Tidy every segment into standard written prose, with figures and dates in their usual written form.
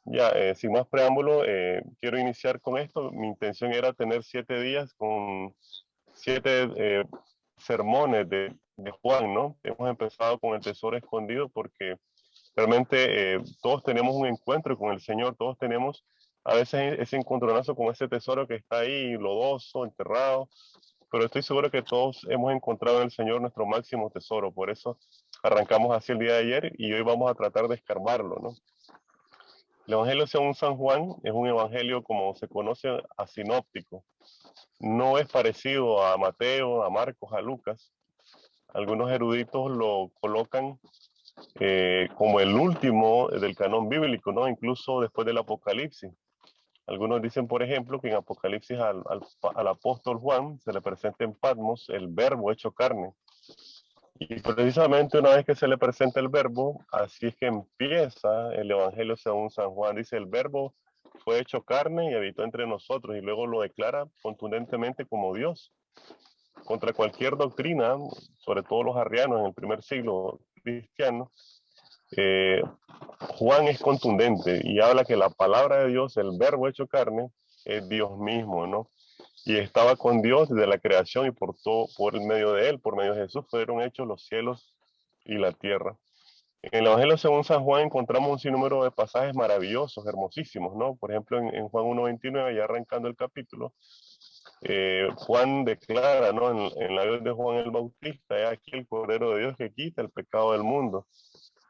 Ya, sin más preámbulo, quiero iniciar con esto. Mi intención era tener 7 días con 7 sermones de Juan, ¿no? Hemos empezado con el tesoro escondido porque realmente todos tenemos un encuentro con el Señor, todos tenemos a veces ese encontronazo con ese tesoro que está ahí, lodoso, enterrado, pero estoy seguro que todos hemos encontrado en el Señor nuestro máximo tesoro. Por eso arrancamos así el día de ayer y hoy vamos a tratar de escarbarlo, ¿no? El Evangelio según San Juan es un evangelio como se conoce asinóptico. No es parecido a Mateo, a Marcos, a Lucas. Algunos eruditos lo colocan como el último del canon bíblico, ¿no? Incluso después del Apocalipsis. Algunos dicen, por ejemplo, que en Apocalipsis al apóstol Juan se le presenta en Patmos el verbo hecho carne. Y precisamente una vez que se le presenta el verbo, así es que empieza el Evangelio según San Juan. Dice, el verbo fue hecho carne y habitó entre nosotros, y luego lo declara contundentemente como Dios. Contra cualquier doctrina, sobre todo los arrianos en el primer siglo cristiano, eh, Juan es contundente y habla que la palabra de Dios, el verbo hecho carne, es Dios mismo, ¿no? Y estaba con Dios desde la creación y por todo, por el medio de él, por medio de Jesús, fueron hechos los cielos y la tierra. En el Evangelio según San Juan encontramos un sinnúmero de pasajes maravillosos, hermosísimos, ¿no? Por ejemplo, en Juan 1.29, ya arrancando el capítulo, Juan declara, ¿no? En la voz de Juan el Bautista, es aquí el Cordero de Dios que quita el pecado del mundo.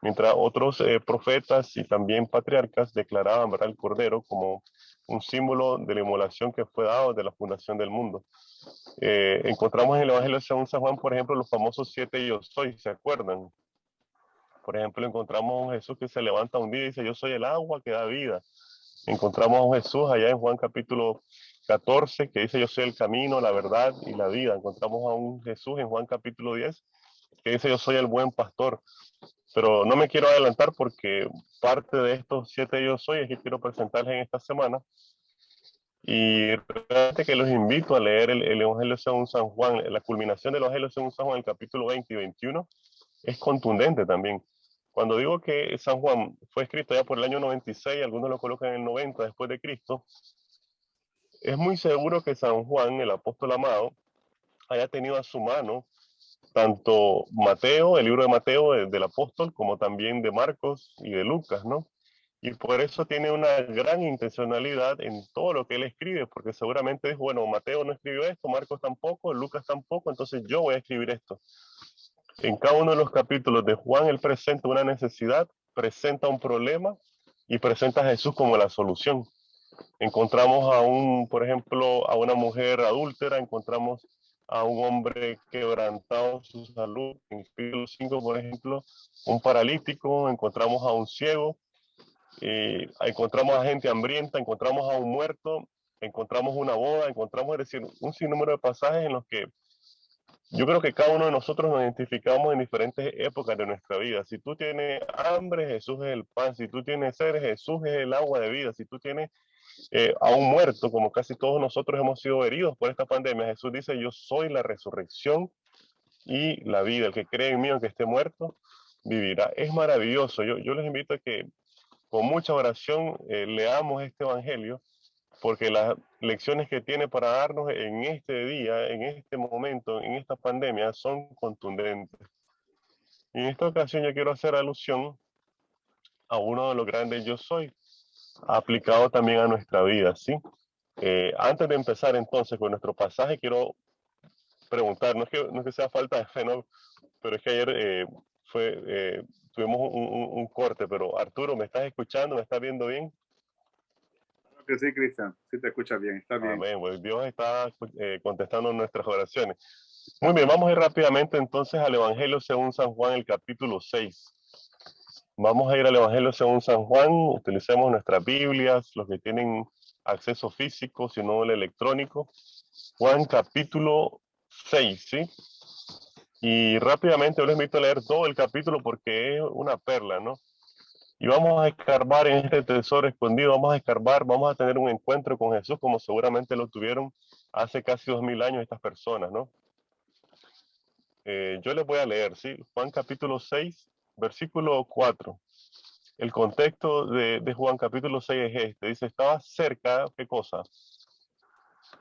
Mientras otros profetas y también patriarcas declaraban, ¿verdad?, el Cordero como un símbolo de la inmolación que fue dado de la fundación del mundo. Encontramos en el Evangelio según San Juan, por ejemplo, los famosos 7 yo soy, ¿se acuerdan? Por ejemplo, encontramos a un Jesús que se levanta un día y dice, yo soy el agua que da vida. Encontramos a un Jesús allá en Juan capítulo 14 que dice, yo soy el camino, la verdad y la vida. Encontramos a un Jesús en Juan capítulo 10 que dice, yo soy el buen pastor. Pero no me quiero adelantar porque parte de estos 7 yo soy es que quiero presentarles en esta semana. Y realmente que los invito a leer el Evangelio según San Juan. La culminación del Evangelio según San Juan, el capítulo 20 y 21, es contundente también. Cuando digo que San Juan fue escrito ya por el año 96, algunos lo colocan en el 90 después de Cristo, es muy seguro que San Juan, el apóstol amado, haya tenido a su mano tanto Mateo, el libro de Mateo del apóstol, como también de Marcos y de Lucas, ¿no? Y por eso tiene una gran intencionalidad en todo lo que él escribe, porque seguramente dijo, bueno, Mateo no escribió esto, Marcos tampoco, Lucas tampoco, entonces yo voy a escribir esto. En cada uno de los capítulos de Juan, él presenta una necesidad, presenta un problema y presenta a Jesús como la solución. Encontramos por ejemplo, a una mujer adúltera, encontramos a un hombre quebrantado su salud, en capítulo 5, por ejemplo, un paralítico, encontramos a un ciego, encontramos a gente hambrienta, encontramos a un muerto, encontramos una boda, encontramos, es decir, un sinnúmero de pasajes en los que yo creo que cada uno de nosotros nos identificamos en diferentes épocas de nuestra vida. Si tú tienes hambre, Jesús es el pan. Si tú tienes sed, Jesús es el agua de vida. Si tú tienes a un muerto, como casi todos nosotros hemos sido heridos por esta pandemia, Jesús dice, yo soy la resurrección y la vida. El que cree en mí, aunque esté muerto, vivirá. Es maravilloso. Yo les invito a que con mucha oración leamos este evangelio, porque las lecciones que tiene para darnos en este día, en este momento, en esta pandemia, son contundentes. Y en esta ocasión yo quiero hacer alusión a uno de los grandes yo soy, aplicado también a nuestra vida, ¿sí? Antes de empezar entonces con nuestro pasaje, quiero preguntar, no es que sea falta de fe, ¿no? Pero es que ayer tuvimos un corte, pero Arturo, ¿me estás escuchando? ¿Me estás viendo bien? Claro que sí, Cristian. Sí te escucha bien, está bien. Amén, pues Dios está contestando nuestras oraciones. Muy bien, vamos a ir rápidamente entonces al Evangelio según San Juan, el capítulo 6. Vamos a ir al Evangelio según San Juan, utilicemos nuestras Biblias, los que tienen acceso físico, si no el electrónico. Juan capítulo 6, ¿sí? Y rápidamente yo les invito a leer todo el capítulo porque es una perla, ¿no? Y vamos a escarbar en este tesoro escondido, vamos a escarbar, vamos a tener un encuentro con Jesús como seguramente lo tuvieron hace casi 2000 años estas personas, ¿no? Yo les voy a leer, ¿sí? Juan capítulo 6, versículo 4. El contexto de Juan capítulo 6 es este. Dice, estaba cerca, ¿qué cosa?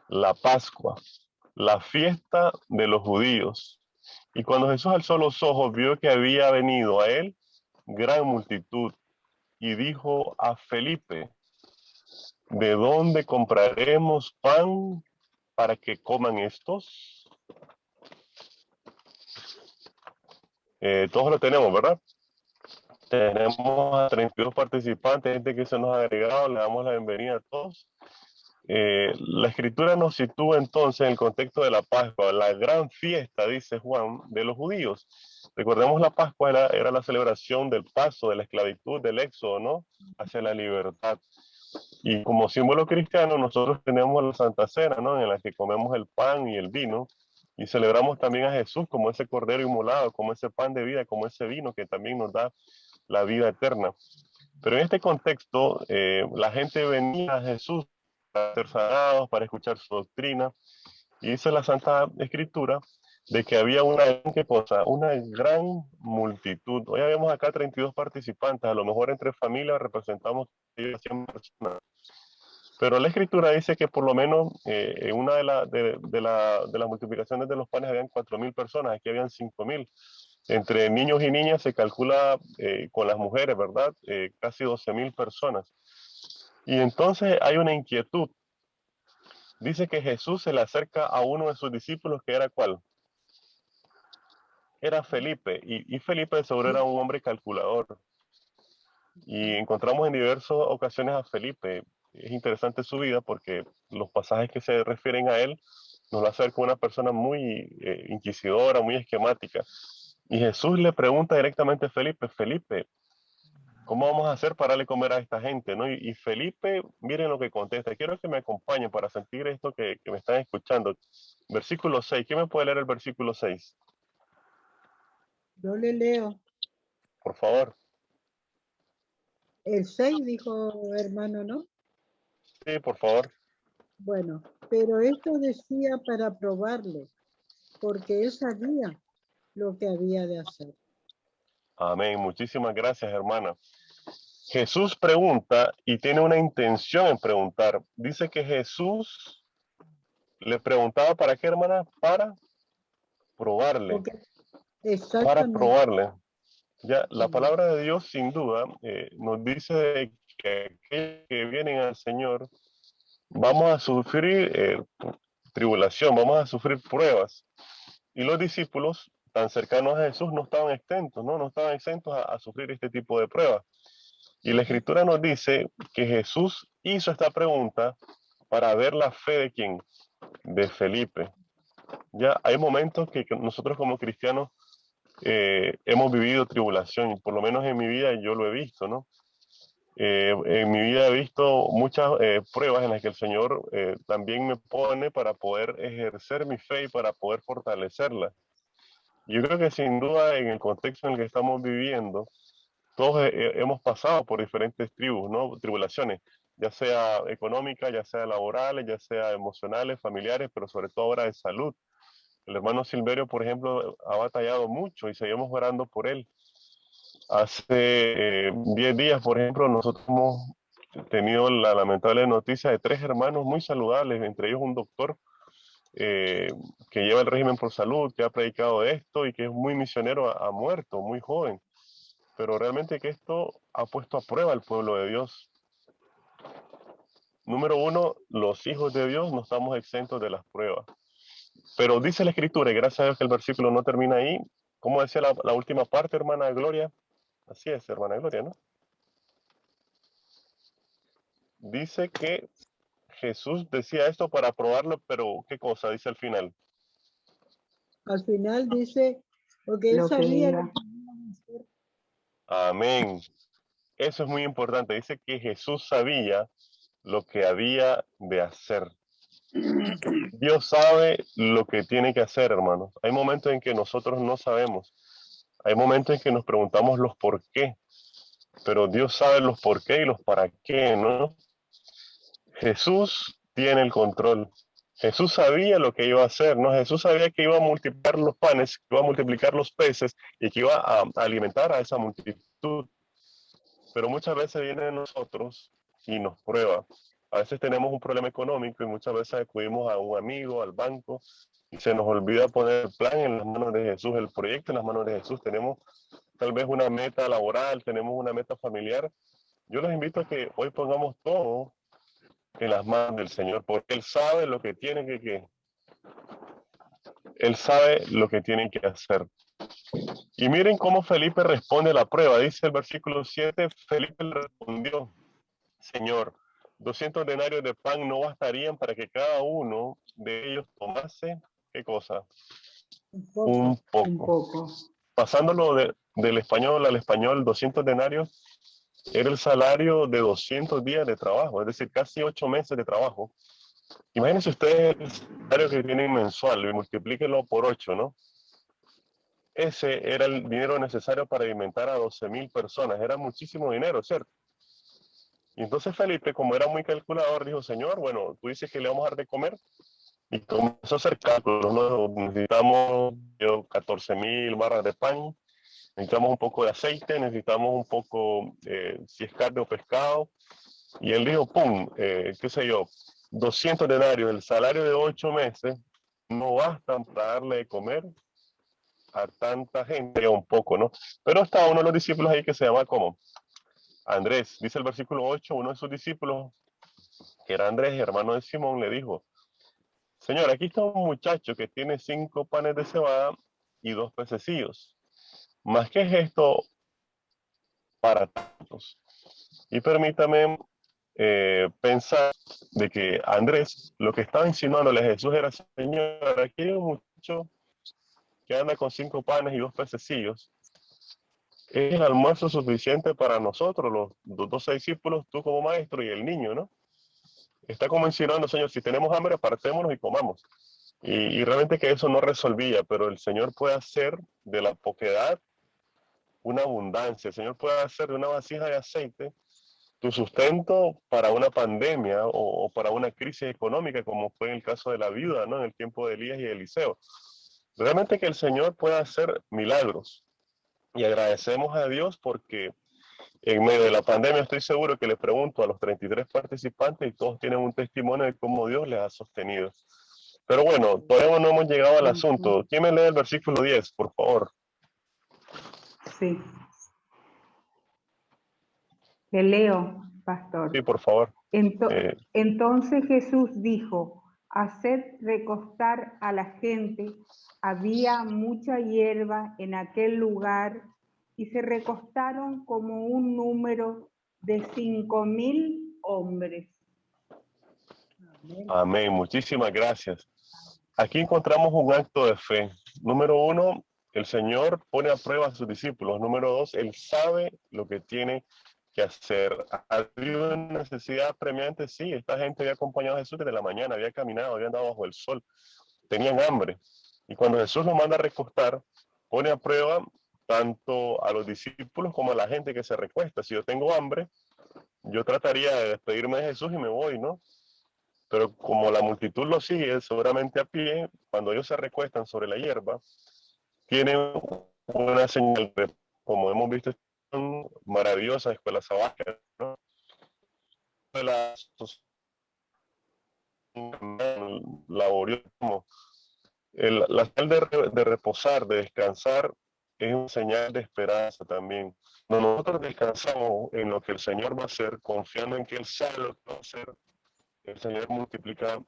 La Pascua, la fiesta de los judíos. Y cuando Jesús alzó los ojos, vio que había venido a él gran multitud y dijo a Felipe, ¿de dónde compraremos pan para que coman estos? Todos lo tenemos, ¿verdad? Tenemos a 32 participantes, gente que se nos ha agregado, le damos la bienvenida a todos. La escritura nos sitúa entonces en el contexto de la Pascua, la gran fiesta, dice Juan, de los judíos. Recordemos la Pascua era la celebración del paso de la esclavitud, del éxodo, ¿no? Hacia la libertad. Y como símbolo cristiano, nosotros tenemos la Santa Cena, ¿no? En la que comemos el pan y el vino. Y celebramos también a Jesús como ese cordero inmolado, como ese pan de vida, como ese vino que también nos da la vida eterna. Pero en este contexto, la gente venía a Jesús para ser sanados, para escuchar su doctrina. Y dice la Santa Escritura de que había ¿qué cosa? Una gran multitud. Hoy vemos acá 32 participantes, a lo mejor entre familias representamos 100 personas. Pero la Escritura dice que por lo menos en una de las multiplicaciones de los panes habían 4.000 personas, aquí habían 5.000. Entre niños y niñas se calcula con las mujeres, ¿verdad? Casi 12.000 personas. Y entonces hay una inquietud. Dice que Jesús se le acerca a uno de sus discípulos, que era ¿cuál? Era Felipe. Y Felipe de seguro era un hombre calculador. Y encontramos en diversas ocasiones a Felipe. Es interesante su vida porque los pasajes que se refieren a él nos lo acerca una persona muy inquisidora, muy esquemática. Y Jesús le pregunta directamente a Felipe, Felipe, ¿cómo vamos a hacer para darle comer a esta gente? ¿No? Y Felipe, miren lo que contesta. Quiero que me acompañen para sentir esto que me están escuchando. Versículo 6. ¿Quién me puede leer el versículo 6? Yo le leo. Por favor. El 6 dijo hermano, ¿no? Sí, por favor. Bueno, pero esto decía para probarle, porque él sabía lo que había de hacer. Amén. Muchísimas gracias, hermana. Jesús pregunta y tiene una intención en preguntar. Dice que Jesús le preguntaba para qué, hermana, para probarle. Porque Para exactamente. probarle. Ya, la palabra de Dios sin duda nos dice que aquellos que vienen al Señor vamos a sufrir tribulación, vamos a sufrir pruebas. Y los discípulos tan cercanos a Jesús no estaban exentos, ¿no? No estaban exentos a sufrir este tipo de pruebas. Y la Escritura nos dice que Jesús hizo esta pregunta para ver la fe de quién, de Felipe. Ya hay momentos que nosotros como cristianos hemos vivido tribulación, y por lo menos en mi vida yo lo he visto, ¿no? En mi vida he visto muchas pruebas en las que el Señor también me pone para poder ejercer mi fe y para poder fortalecerla. Yo creo que sin duda en el contexto en el que estamos viviendo, todos hemos pasado por diferentes tribulaciones, ya sea económicas, ya sea laborales, ya sea emocionales, familiares, pero sobre todo ahora de salud. El hermano Silverio, por ejemplo, ha batallado mucho y seguimos orando por él. Hace 10 días, por ejemplo, nosotros hemos tenido la lamentable noticia de 3 hermanos muy saludables, entre ellos un doctor eh, que lleva el régimen por salud, que ha predicado de esto y que es muy misionero, ha muerto, muy joven. Pero realmente que esto ha puesto a prueba al pueblo de Dios. Número uno, los hijos de Dios no estamos exentos de las pruebas. Pero dice la Escritura, y gracias a Dios que el versículo no termina ahí, ¿cómo decía la última parte, hermana Gloria? Así es, hermana Gloria, ¿no? Dice que Jesús decía esto para probarlo, pero ¿qué cosa dice al final? Al final dice, porque él Lo que sabía iba. lo que iban a hacer. Amén. Eso es muy importante. Dice que Jesús sabía lo que había de hacer. Dios sabe lo que tiene que hacer, hermanos. Hay momentos en que nosotros no sabemos. Hay momentos en que nos preguntamos los por qué. Pero Dios sabe los por qué y los para qué, ¿no? Jesús tiene el control. Jesús sabía lo que iba a hacer, ¿no? Jesús sabía que iba a multiplicar los panes, que iba a multiplicar los peces y que iba a alimentar a esa multitud. Pero muchas veces viene de nosotros y nos prueba. A veces tenemos un problema económico y muchas veces acudimos a un amigo, al banco, y se nos olvida poner el plan en las manos de Jesús, el proyecto en las manos de Jesús. Tenemos tal vez una meta laboral, tenemos una meta familiar. Yo los invito a que hoy pongamos todo en las manos del Señor, porque Él sabe lo que tiene Él sabe lo que tienen que hacer. Y miren cómo Felipe responde a la prueba. Dice el versículo 7, Felipe le respondió, Señor, 200 denarios de pan no bastarían para que cada uno de ellos tomase, ¿qué cosa? Un poco. Un Un poco. poco. Pasándolo del español al español, 200 denarios era el salario de 200 días de trabajo, es decir, casi 8 meses de trabajo. Imagínense ustedes el salario que tienen mensual y multiplíquenlo por 8, ¿no? Ese era el dinero necesario para alimentar a 12,000 personas. Era muchísimo dinero, ¿cierto? Y entonces Felipe, como era muy calculador, dijo, Señor, bueno, tú dices que le vamos a dar de comer. Y comenzó a hacer cálculos, ¿no? Necesitamos 14,000 barras de pan, necesitamos un poco de aceite, necesitamos un poco, si es carne o pescado. Y él dijo, pum, qué sé yo, 200 denarios, el salario de 8 meses, no bastan para darle de comer a tanta gente, un poco, ¿no? Pero estaba uno de los discípulos ahí que se llama como Andrés, dice el versículo 8, uno de sus discípulos, que era Andrés, hermano de Simón, le dijo, Señor, aquí está un muchacho que tiene 5 panes de cebada y 2 pececillos. ¿Más qué es esto para tantos? Y permítame pensar de que Andrés lo que estaba insinuándole a Jesús era, Señor, aquí hay un muchacho que anda con 5 panes y 2 pececillos. Es el almuerzo suficiente para nosotros, los 12 discípulos, tú como maestro y el niño, ¿no? Está como insinuando, Señor, si tenemos hambre, apartémonos y comamos. Y realmente que eso no resolvía, pero el Señor puede hacer de la poquedad una abundancia. El Señor puede hacer de una vasija de aceite tu sustento para una pandemia o para una crisis económica, como fue en el caso de la viuda, ¿no? En el tiempo de Elías y de Eliseo. Realmente que el Señor puede hacer milagros. Y agradecemos a Dios porque en medio de la pandemia estoy seguro que le pregunto a los 33 participantes y todos tienen un testimonio de cómo Dios les ha sostenido. Pero bueno, todavía no hemos llegado al asunto. ¿Quién me lee el versículo 10, por favor? Sí. Te leo, pastor. Sí, por favor. Entonces Jesús dijo, haced recostar a la gente. Había mucha hierba en aquel lugar y se recostaron como un número de 5,000 hombres. Amén. Muchísimas gracias. Aquí encontramos un acto de fe. Número 1, el Señor pone a prueba a sus discípulos. Número 2, Él sabe lo que tiene que hacer. ¿Había una necesidad premiante? Sí, esta gente había acompañado a Jesús desde la mañana, había caminado, había andado bajo el sol, tenían hambre. Y cuando Jesús los manda a recostar, pone a prueba tanto a los discípulos como a la gente que se recuesta. Si yo tengo hambre, yo trataría de despedirme de Jesús y me voy, ¿no? Pero como la multitud lo sigue, seguramente a pie, cuando ellos se recuestan sobre la hierba, tienen una señal de, como hemos visto, maravillosa escuela sabática, ¿no? La laborioso, la señal de reposar, de descansar, es una señal de esperanza también. Nosotros descansamos en lo que el Señor va a hacer, confiando en que Él sabe lo que va a hacer. El Señor multiplica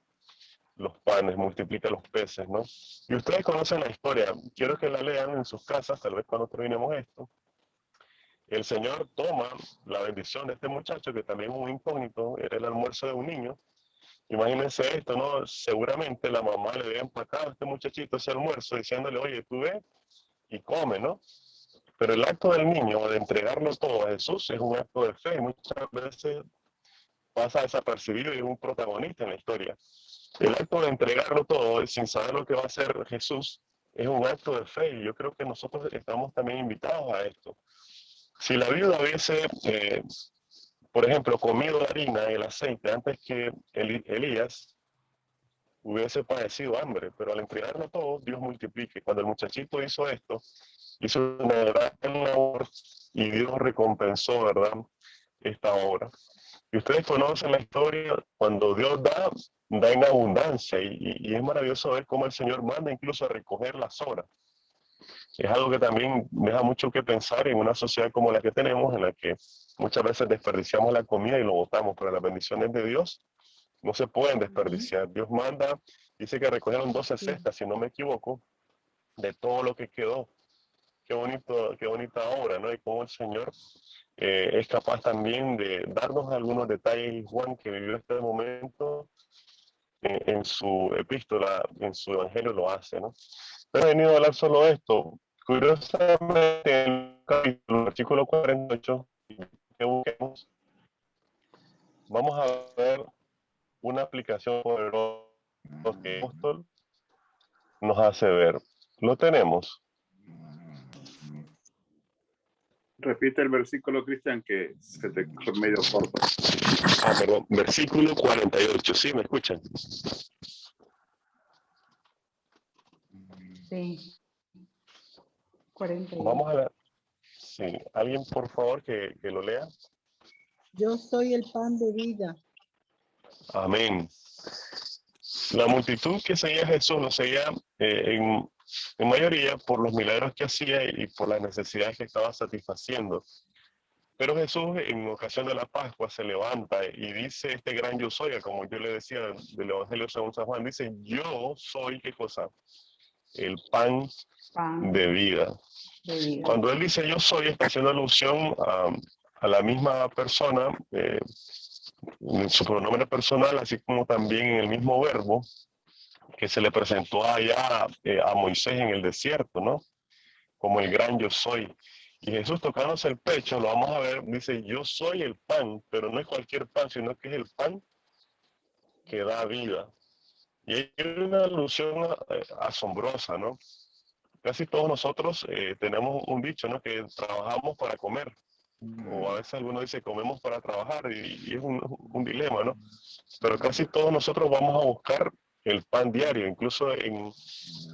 los panes, multiplica los peces, ¿no? Y ustedes conocen la historia, quiero que la lean en sus casas, tal vez cuando terminemos esto. El Señor toma la bendición de este muchacho, que también es un incógnito, era el almuerzo de un niño. Imagínense esto, ¿no? Seguramente la mamá le había empacado a este muchachito ese almuerzo, diciéndole, oye, tú ve y come, ¿no? Pero el acto del niño de entregarlo todo a Jesús es un acto de fe, y muchas veces pasa desapercibido y es un protagonista en la historia. El acto de entregarlo todo sin saber lo que va a hacer Jesús es un acto de fe y yo creo que nosotros estamos también invitados a esto. Si la viuda hubiese, por ejemplo, comido la harina y el aceite antes que Elías, hubiese padecido hambre, pero al entregarlo todo, Dios multiplique. Cuando el muchachito hizo esto, hizo una gran labor y Dios recompensó, ¿verdad?, esta obra. Y ustedes conocen la historia, cuando Dios da, da en abundancia y es maravilloso ver cómo el Señor manda incluso a recoger las sobras. Es algo que también deja mucho que pensar en una sociedad como la que tenemos, en la que muchas veces desperdiciamos la comida y lo botamos, pero las bendiciones de Dios no se pueden desperdiciar. Dios manda, dice que recogieron 12 cestas, si no me equivoco, de todo lo que quedó. Qué bonito, qué bonita obra, ¿no? Y cómo el Señor es capaz también de darnos algunos detalles. Y Juan, que vivió este momento, en su epístola, en su evangelio lo hace, ¿no? Pero he venido a hablar solo de esto. Curiosamente, en el capítulo, versículo 48, que busquemos, vamos a ver una aplicación poderosa que el apóstol nos hace ver. ¿Lo tenemos? Repite el versículo, Cristian, que se te fue medio corto. Perdón, versículo 48, ¿sí? ¿Me escuchan? Sí. 48. Vamos a ver. Sí, alguien por favor que lo lea. Yo soy el pan de vida. Amén. La multitud que seguía a Jesús lo seguía en mayoría por los milagros que hacía y por las necesidades que estaba satisfaciendo. Pero Jesús en ocasión de la Pascua se levanta y dice este gran yo soy, como yo le decía del Evangelio según San Juan, dice yo soy, ¿qué cosa? El pan de vida. Cuando él dice yo soy, está haciendo alusión a la misma persona, en su pronombre personal, así como también en el mismo verbo que se le presentó allá a Moisés en el desierto, ¿no? Como el gran yo soy. Y Jesús tocándose el pecho, lo vamos a ver, dice, yo soy el pan, pero no es cualquier pan, sino que es el pan que da vida. Y hay una alusión asombrosa, ¿no? Casi todos nosotros tenemos un dicho, ¿no? Que trabajamos para comer. O a veces algunos dicen comemos para trabajar y es un dilema, ¿no? Pero casi todos nosotros vamos a buscar el pan diario, incluso en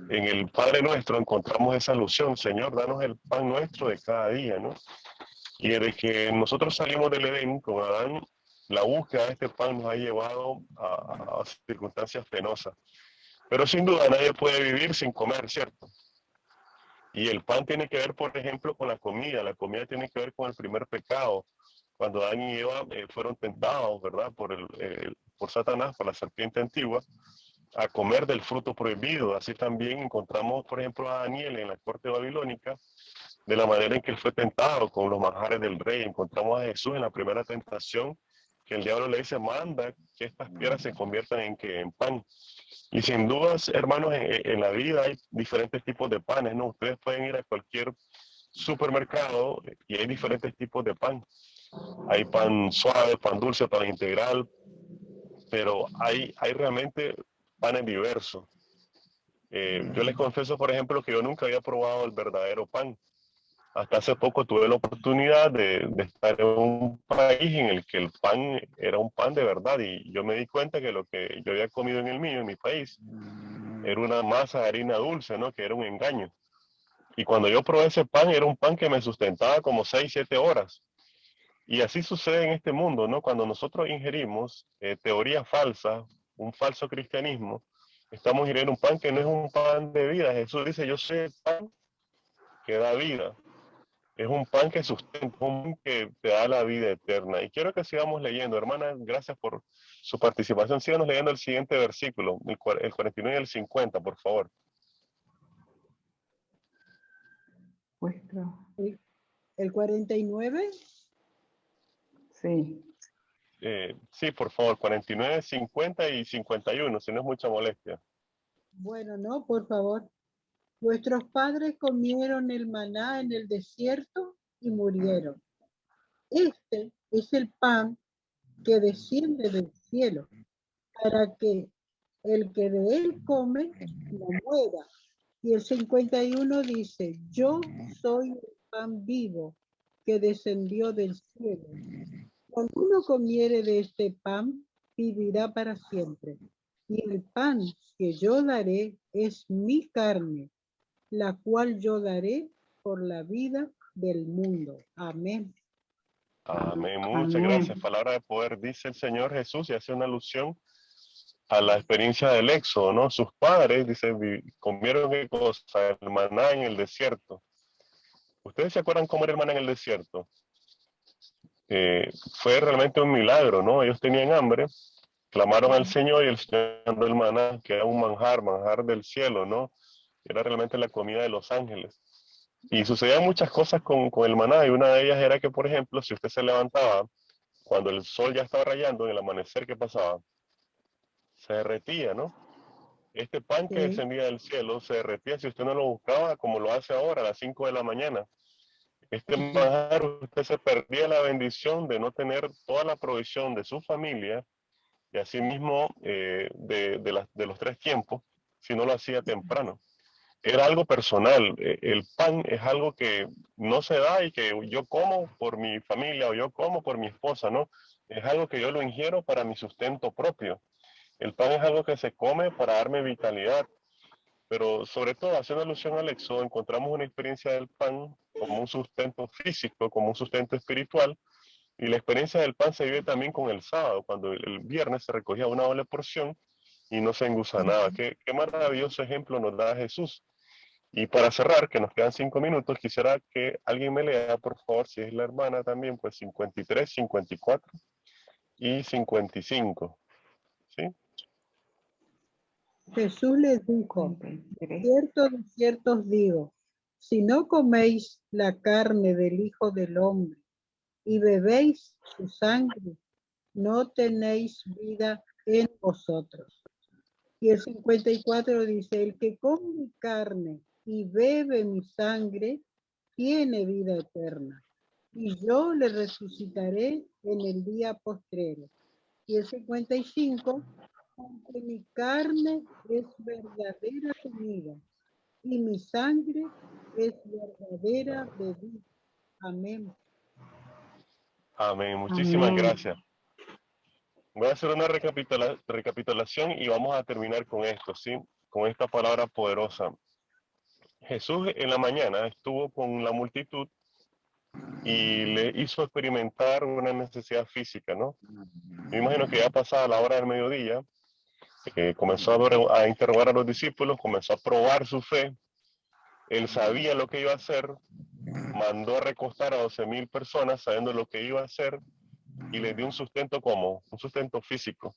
el Padre Nuestro encontramos esa alusión, Señor, danos el pan nuestro de cada día, ¿no? Y desde que nosotros salimos del Edén con Adán, la búsqueda de este pan nos ha llevado a circunstancias penosas. Pero sin duda nadie puede vivir sin comer, ¿cierto? Y el pan tiene que ver, por ejemplo, con la comida tiene que ver con el primer pecado, cuando Adán y Eva fueron tentados, ¿verdad? Por Satanás, por la serpiente antigua, a comer del fruto prohibido. Así también encontramos, por ejemplo, a Daniel en la corte babilónica, de la manera en que él fue tentado con los manjares del rey. Encontramos a Jesús en la primera tentación, que el diablo le dice, manda que estas piedras se conviertan en pan. Y sin dudas, hermanos, en la vida hay diferentes tipos de panes, ¿no? Ustedes pueden ir a cualquier supermercado y hay diferentes tipos de pan. Hay pan suave, pan dulce, pan integral, pero hay realmente panes diversos. Yo les confieso, por ejemplo, que yo nunca había probado el verdadero pan. Hasta hace poco tuve la oportunidad de estar en un país en el que el pan era un pan de verdad y yo me di cuenta que lo que yo había comido en el mío, en mi país, era una masa de harina dulce, ¿no? Que era un engaño. Y cuando yo probé ese pan, era un pan que me sustentaba como 6, 7 horas. Y así sucede en este mundo, ¿no? Cuando nosotros ingerimos teorías falsas, un falso cristianismo, estamos ingiriendo un pan que no es un pan de vida. Jesús dice, yo soy el pan que da vida. Es un pan que sustenta, un pan que te da la vida eterna. Y quiero que sigamos leyendo, hermana, gracias por su participación. Síganos leyendo el siguiente versículo, el 49 y el 50, por favor. Vuestro. ¿El 49? Sí. Sí, por favor, 49, 50 y 51, si no es mucha molestia. Bueno, no, por favor. Vuestros padres comieron el maná en el desierto y murieron. Este es el pan que desciende del cielo, para que el que de él come no muera. Y el 51 dice, yo soy el pan vivo que descendió del cielo. Cuando uno comiere de este pan, vivirá para siempre. Y el pan que yo daré es mi carne, la cual yo daré por la vida del mundo. Amén. Amén. Muchas gracias. Amén. Palabra de poder, dice el Señor Jesús, y hace una alusión a la experiencia del Éxodo, ¿no? Sus padres, dice, comieron qué cosa, el maná en el desierto. ¿Ustedes se acuerdan cómo era el maná en el desierto? Fue realmente un milagro, ¿no? Ellos tenían hambre, clamaron al Señor y el Señor mandó el maná, que era un manjar del cielo, ¿no? Era realmente la comida de los ángeles. Y sucedían muchas cosas con el maná, y una de ellas era que, por ejemplo, si usted se levantaba, cuando el sol ya estaba rayando, en el amanecer, ¿qué pasaba? Se derretía, ¿no? Este pan que Sí. descendía del cielo se derretía si usted no lo buscaba como lo hace ahora a las 5 de la mañana. Este manjar, usted se perdía la bendición de no tener toda la provisión de su familia y asimismo de los tres tiempos si no lo hacía temprano. Era algo personal. El pan es algo que no se da y que yo como por mi familia o yo como por mi esposa, ¿no? Es algo que yo lo ingiero para mi sustento propio. El pan es algo que se come para darme vitalidad, pero sobre todo haciendo alusión al Éxodo, encontramos una experiencia del pan como un sustento físico, como un sustento espiritual, y la experiencia del pan se vive también con el sábado, cuando el viernes se recogía una doble porción y no se engusanaba. Qué maravilloso ejemplo nos da Jesús. Y para cerrar, que nos quedan 5 minutos, quisiera que alguien me lea, por favor, si es la hermana también, pues 53, 54 y 55. ¿Sí? Jesús les dijo, 53. cierto de cierto os digo, si no coméis la carne del Hijo del Hombre y bebéis su sangre, no tenéis vida en vosotros. Y el 54 dice, el que come mi carne y bebe mi sangre, tiene vida eterna. Y yo le resucitaré en el día postrero. Y el 55, porque mi carne es verdadera comida y mi sangre es verdadera bebida. Amén. Amén. Muchísimas Amén. gracias. Voy a hacer una recapitulación y vamos a terminar con esto, ¿sí? Con esta palabra poderosa. Jesús en la mañana estuvo con la multitud y le hizo experimentar una necesidad física, ¿no? Me imagino que ya pasada la hora del mediodía, comenzó a interrogar a los discípulos, comenzó a probar su fe. Él sabía lo que iba a hacer, mandó a recostar a 12,000 personas sabiendo lo que iba a hacer y les dio un sustento como un sustento físico.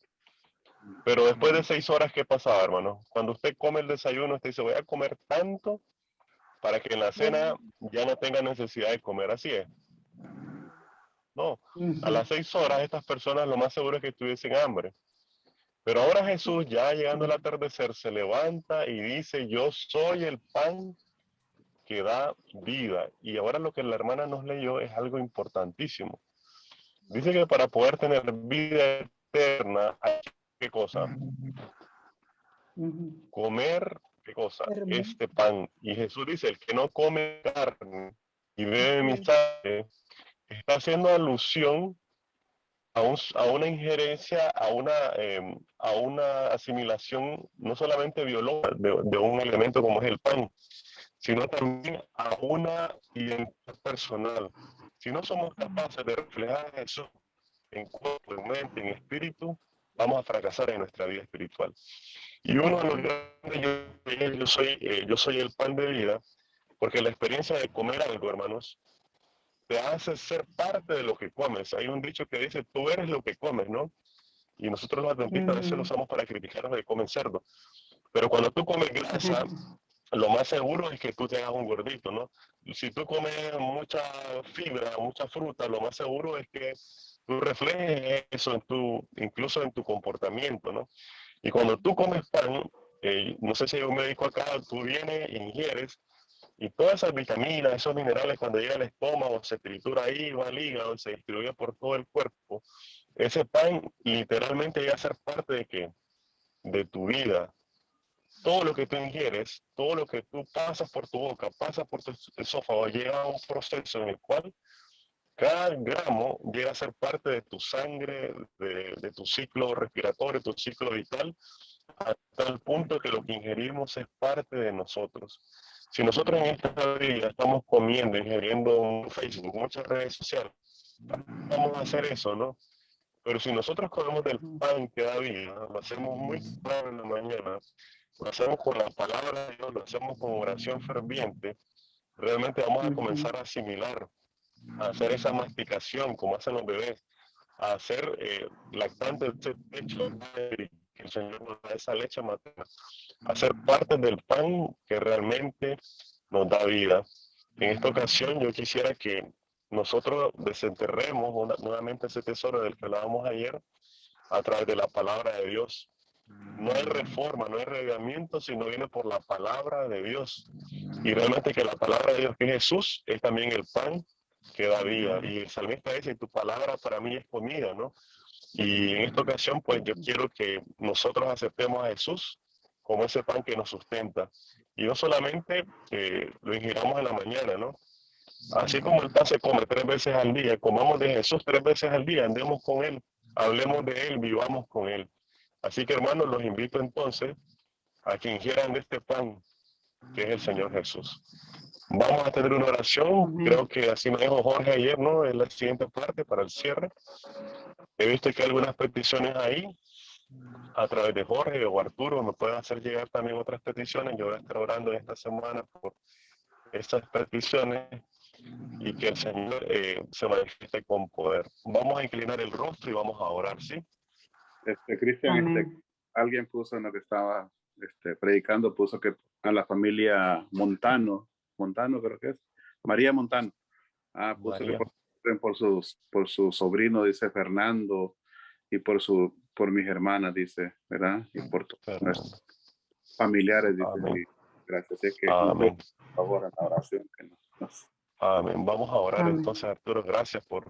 Pero después de 6 horas, ¿qué pasaba, hermano? Cuando usted come el desayuno, usted dice, voy a comer tanto para que en la cena ya no tenga necesidad de comer. Así es. No, a las 6 horas estas personas lo más seguro es que tuviesen hambre. Pero ahora Jesús, ya llegando al atardecer, se levanta y dice, yo soy el pan que da vida. Y ahora lo que la hermana nos leyó es algo importantísimo. Dice que para poder tener vida eterna, hay ¿qué cosa? Comer, ¿qué cosa? Hermano. Este pan. Y Jesús dice, el que no come carne y bebe mi sangre, está haciendo alusión a una injerencia, a una asimilación no solamente biológica de un elemento como es el pan, sino también a una identidad personal. Si no somos capaces de reflejar a Jesús en cuerpo, en mente, en espíritu, vamos a fracasar en nuestra vida espiritual. Y uno de los grandes, yo soy el pan de vida, porque la experiencia de comer algo, hermanos, te hace ser parte de lo que comes. Hay un dicho que dice, tú eres lo que comes, ¿no? Y nosotros los adventistas a veces lo usamos para criticar a los que comen cerdo. Pero cuando tú comes grasa, lo más seguro es que tú te hagas un gordito, ¿no? Si tú comes mucha fibra, mucha fruta, lo más seguro es que tú reflejes eso incluso en tu comportamiento, ¿no? Y cuando tú comes pan, no sé si hay un médico acá, tú vienes, ingieres, y todas esas vitaminas, esos minerales, cuando llega al estómago, se tritura ahí, va al hígado, se distribuye por todo el cuerpo. Ese pan literalmente llega a ser parte de qué? De tu vida. Todo lo que tú ingieres, todo lo que tú pasas por tu boca, pasa por tu esófago, llega a un proceso en el cual cada gramo llega a ser parte de tu sangre, de tu ciclo respiratorio, tu ciclo vital, a tal punto que lo que ingerimos es parte de nosotros. Si nosotros en esta vida estamos comiendo, ingiriendo un Facebook, muchas redes sociales, vamos a hacer eso, ¿no? Pero si nosotros comemos del pan que da vida, lo hacemos muy claro en la mañana, lo hacemos con la palabra de Dios, lo hacemos con oración ferviente, realmente vamos a comenzar a asimilar, a hacer esa masticación como hacen los bebés, a hacer lactante ese pecho que el Señor nos da, esa leche materna, a ser parte del pan que realmente nos da vida. En esta ocasión yo quisiera que nosotros desenterremos nuevamente ese tesoro del que hablábamos ayer a través de la palabra de Dios. No hay reforma, no hay reglamento, sino viene por la palabra de Dios. Y realmente que la palabra de Dios, que es Jesús, es también el pan que da vida. Y el salmista dice, tu palabra para mí es comida, ¿no? Y en esta ocasión, pues yo quiero que nosotros aceptemos a Jesús como ese pan que nos sustenta. Y no solamente lo ingiramos en la mañana, ¿no? Así como el pan se come 3 veces al día, comamos de Jesús 3 veces al día, andemos con Él, hablemos de Él, vivamos con Él. Así que hermanos, los invito entonces a que ingieran de este pan que es el Señor Jesús. Vamos a tener una oración, creo que así me dijo Jorge ayer, ¿no? Es la siguiente parte para el cierre. He visto que hay algunas peticiones ahí, a través de Jorge o Arturo, me pueden hacer llegar también otras peticiones. Yo voy a estar orando esta semana por esas peticiones y que el Señor se manifieste con poder. Vamos a inclinar el rostro y vamos a orar, ¿sí? Cristian, alguien puso en lo que estaba predicando, puso que a la familia Montano creo que es, María Montano, puso María. que por su sobrino, dice Fernando, y por mis hermanas, dice, ¿verdad? Y por nuestros familiares, dice. Amén. Gracias. Es que, Amén. por favor, en la oración que nos... Amén. Vamos a orar entonces, Arturo. Gracias por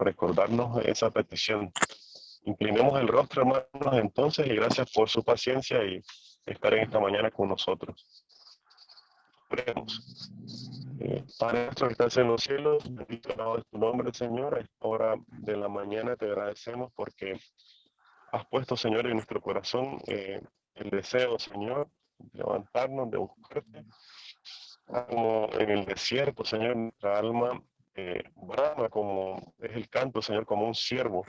recordarnos esa petición. Inclinemos el rostro, hermanos, entonces, y gracias por su paciencia y estar en esta mañana con nosotros. Oremos. Padre nuestro que estás en los cielos, bendito es tu nombre, Señor. A esta hora de la mañana te agradecemos porque has puesto, Señor, en nuestro corazón el deseo, Señor, de levantarnos, de buscarte. Como en el desierto, Señor, nuestra alma brama como es el canto, Señor, como un ciervo.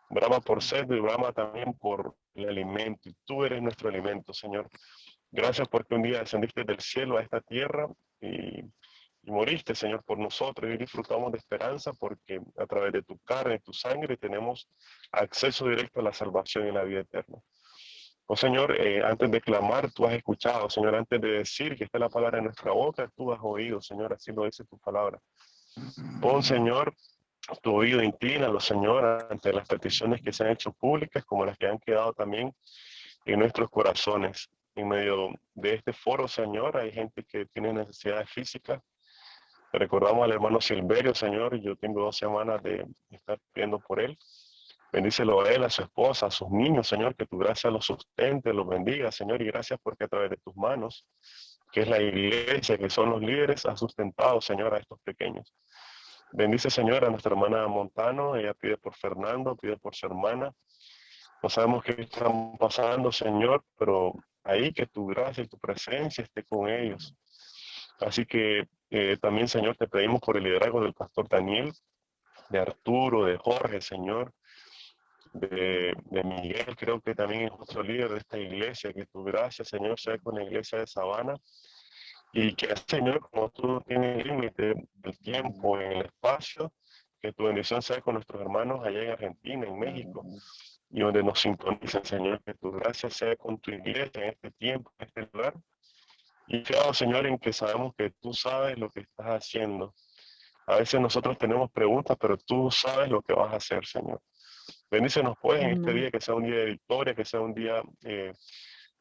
Brama por sed y brama también por el alimento. Y tú eres nuestro alimento, Señor. Gracias porque un día descendiste del cielo a esta tierra y moriste, Señor, por nosotros. Y disfrutamos de esperanza porque a través de tu carne, tu sangre, tenemos acceso directo a la salvación y la vida eterna. Oh Señor, antes de clamar, tú has escuchado, Señor, antes de decir que está la palabra en nuestra boca, tú has oído, Señor, así lo dice tu palabra. Oh Señor, tu oído inclínalo, Señor, ante las peticiones que se han hecho públicas, como las que han quedado también en nuestros corazones. En medio de este foro, Señor, hay gente que tiene necesidades físicas. Recordamos al hermano Silverio, Señor, yo tengo 2 semanas de estar pidiendo por él. Bendícelo a él, a su esposa, a sus niños, Señor, que tu gracia los sustente, los bendiga, Señor, y gracias porque a través de tus manos, que es la iglesia, que son los líderes, has sustentado, Señor, a estos pequeños. Bendice, Señor, a nuestra hermana Montano, ella pide por Fernando, pide por su hermana. No sabemos qué están pasando, Señor, pero ahí que tu gracia y tu presencia esté con ellos. Así que también, Señor, te pedimos por el liderazgo del pastor Daniel, de Arturo, de Jorge, Señor, de Miguel, creo que también es otro líder de esta iglesia, que tu gracia, Señor, sea con la iglesia de Sabana, y que, Señor, como tú no tienes límite del tiempo en el espacio, que tu bendición sea con nuestros hermanos allá en Argentina, en México, y donde nos sintonicen, Señor, que tu gracia sea con tu iglesia en este tiempo, en este lugar, y claro, Señor, en que sabemos que tú sabes lo que estás haciendo. A veces nosotros tenemos preguntas, pero tú sabes lo que vas a hacer, Señor. Bendícenos pues en este día, que sea un día de victoria, que sea un día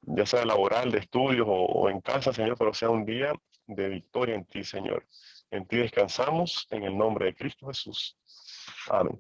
ya sea laboral, de estudios o en casa, Señor, pero sea un día de victoria en ti, Señor. En ti descansamos, en el nombre de Cristo Jesús. Amén.